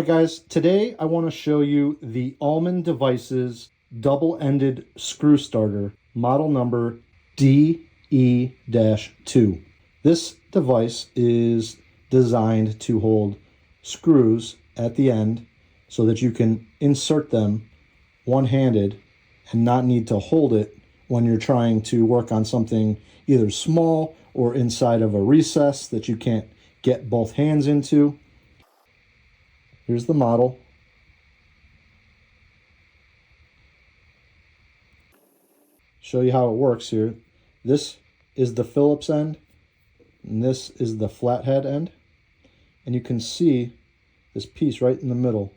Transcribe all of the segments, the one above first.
Alright guys, today I want to show you the Ullman Devices double-ended screw starter, model number DE-2. This device is designed to hold screws at the end so that you can insert them one-handed and not need to hold it when you're trying to work on something either small or inside of a recess that you can't get both hands into. Here's the model. Show you how it works here. This is the Phillips end, and this is the flathead end. And you can see this piece right in the middle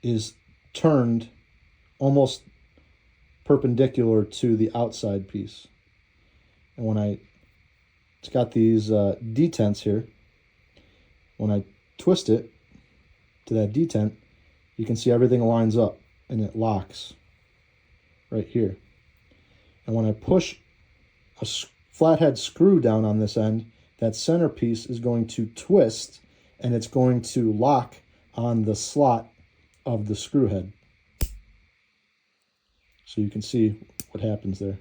is turned almost perpendicular to the outside piece. And when it's got these detents here. When I twist it to that detent, you can see everything lines up and it locks right here. And when I push a flathead screw down on this end, that center piece is going to twist and it's going to lock on the slot of the screw head. So you can see what happens there.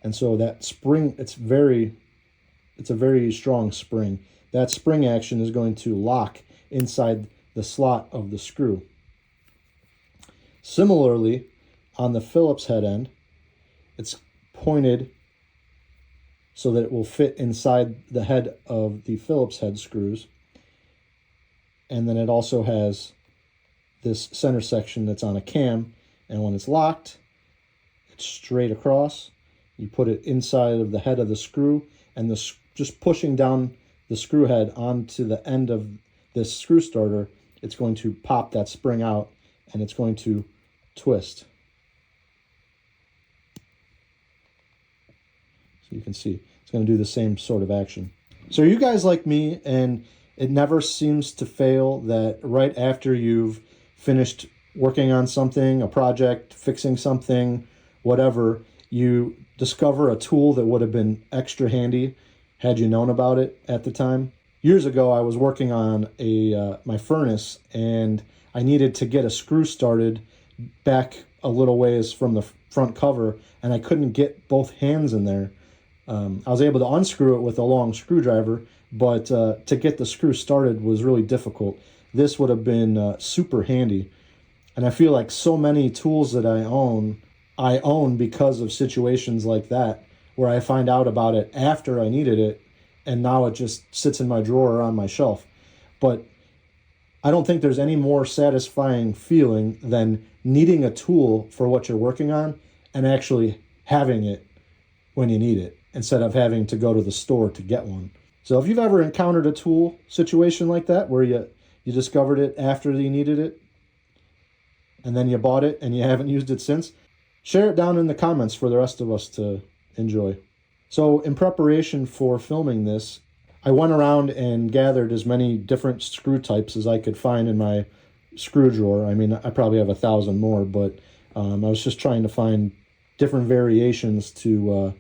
And so that spring, it's a very strong spring. That spring action is going to lock inside the slot of the screw. Similarly, on the Phillips head end, it's pointed so that it will fit inside the head of the Phillips head screws. And then it also has this center section that's on a cam, and when it's locked, it's straight across. You put it inside of the head of the screw, and just pushing down the screw head onto the end of this screw starter, it's going to pop that spring out and it's going to twist. So you can see it's going to do the same sort of action. So are you guys like me, and it never seems to fail that right after you've finished working on something, a project, fixing something, whatever, you discover a tool that would have been extra handy had you known about it at the time? Years ago, I was working on my furnace, and I needed to get a screw started back a little ways from the front cover, and I couldn't get both hands in there. I was able to unscrew it with a long screwdriver, but to get the screw started was really difficult. This would have been super handy. And I feel like so many tools that I own because of situations like that, where I find out about it after I needed it, and now it just sits in my drawer or on my shelf. But I don't think there's any more satisfying feeling than needing a tool for what you're working on and actually having it when you need it, instead of having to go to the store to get one. So if you've ever encountered a tool situation like that, where you discovered it after you needed it, and then you bought it and you haven't used it since, share it down in the comments for the rest of us to enjoy. So in preparation for filming this, I went around and gathered as many different screw types as I could find in my screw drawer. I mean, I probably have 1,000 more, but I was just trying to find different variations to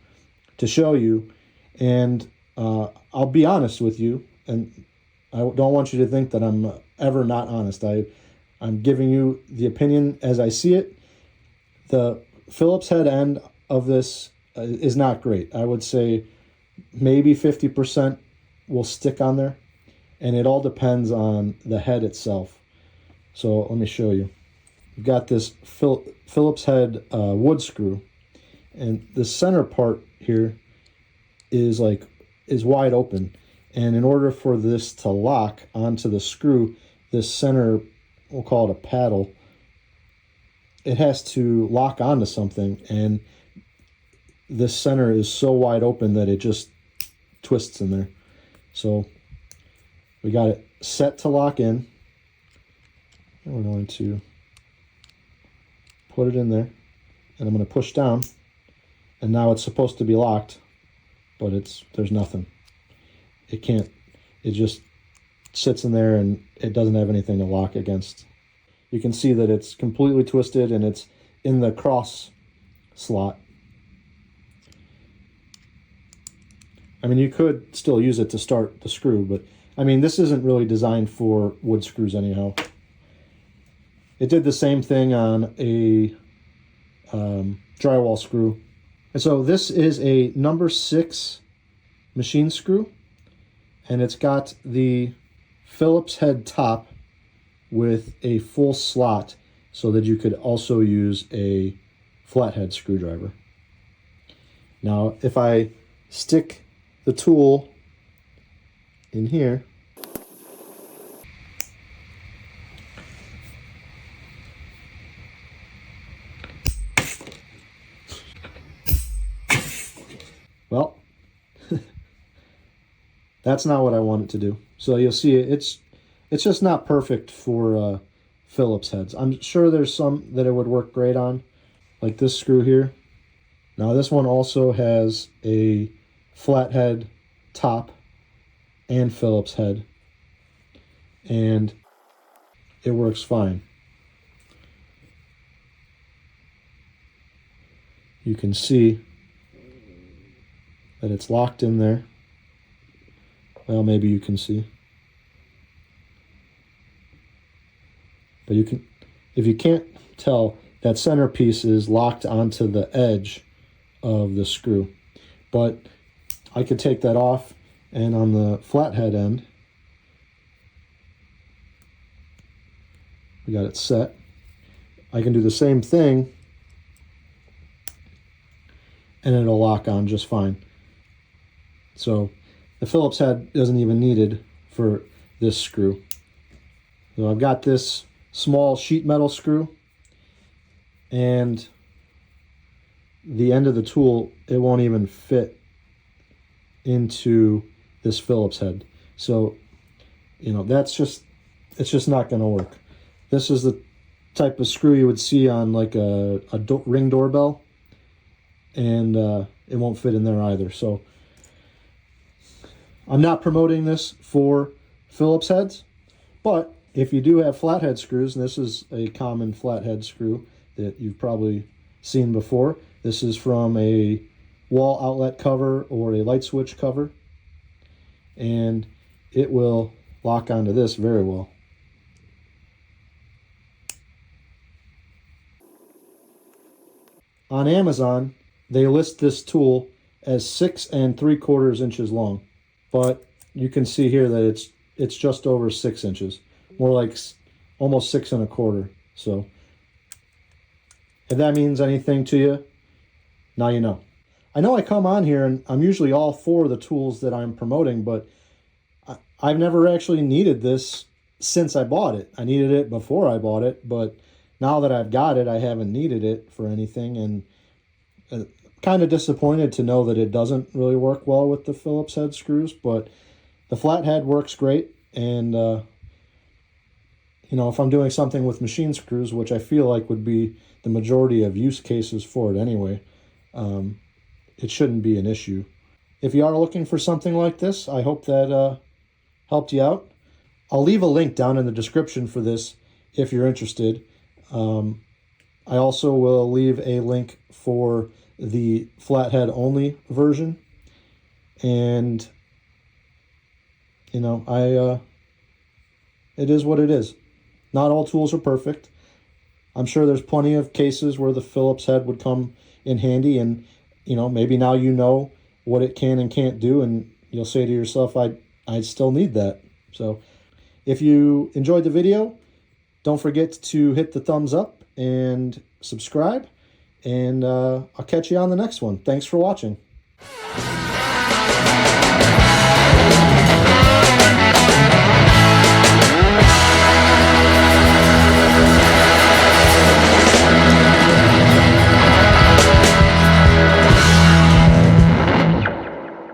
show you. And I'll be honest with you, and I don't want you to think that I'm ever not honest. I'm giving you the opinion as I see it. The Phillips head end of this is not great. I would say maybe 50% will stick on there, and it all depends on the head itself. So let me show you. We've got this Phillips head wood screw, and the center part here is wide open, and in order for this to lock onto the screw, this center, we'll call it a paddle, it has to lock onto something, and this center is so wide open that it just twists in there. So we got it set to lock in, and we're going to put it in there, and I'm going to push down, and now it's supposed to be locked, but there's nothing. It just sits in there, and it doesn't have anything to lock against. You can see that it's completely twisted, and it's in the cross slot. I mean, you could still use it to start the screw, but I mean, this isn't really designed for wood screws anyhow. It did the same thing on a drywall screw. And so this is a number 6 machine screw, and it's got the Phillips head top with a full slot so that you could also use a flathead screwdriver. Now, if I stick the tool in here, well, that's not what I want it to do. So you'll see it's just not perfect for Phillips heads. I'm sure there's some that it would work great on, like this screw here. Now this one also has a flathead top and Phillips head, and it works fine. You can see that it's locked in there. Well, maybe you can see. But you can, if you can't tell, that centerpiece is locked onto the edge of the screw. But I could take that off, and on the flathead end, we got it set. I can do the same thing, and it'll lock on just fine. So the Phillips head isn't even needed for this screw. So I've got this small sheet metal screw, and the end of the tool, it won't even fit into this Phillips head. So, you know, it's just not going to work. This is the type of screw you would see on like a Ring doorbell, and it won't fit in there either. So I'm not promoting this for Phillips heads, but if you do have flathead screws, and this is a common flathead screw that you've probably seen before. This is from a wall outlet cover or a light switch cover, and it will lock onto this very well. On Amazon, they list this tool as 6 3/4 inches long, but you can see here that it's just over 6 inches, more like almost 6 1/4. So if that means anything to you, now you know. I know I come on here and I'm usually all for the tools that I'm promoting, but I've never actually needed this since I bought it. I needed it before I bought it, but now that I've got it, I haven't needed it for anything, and kind of disappointed to know that it doesn't really work well with the Phillips head screws, but the flathead works great. And you know, if I'm doing something with machine screws, which I feel like would be the majority of use cases for it anyway, it shouldn't be an issue. If you are looking for something like this, I hope that helped you out. I'll leave a link down in the description for this if you're interested. I also will leave a link for the flathead only version. And, you know, it is what it is. Not all tools are perfect. I'm sure there's plenty of cases where the Phillips head would come in handy, and, you know, maybe now you know what it can and can't do, and you'll say to yourself, I still need that. So if you enjoyed the video, don't forget to hit the thumbs up and subscribe, and I'll catch you on the next one. Thanks for watching.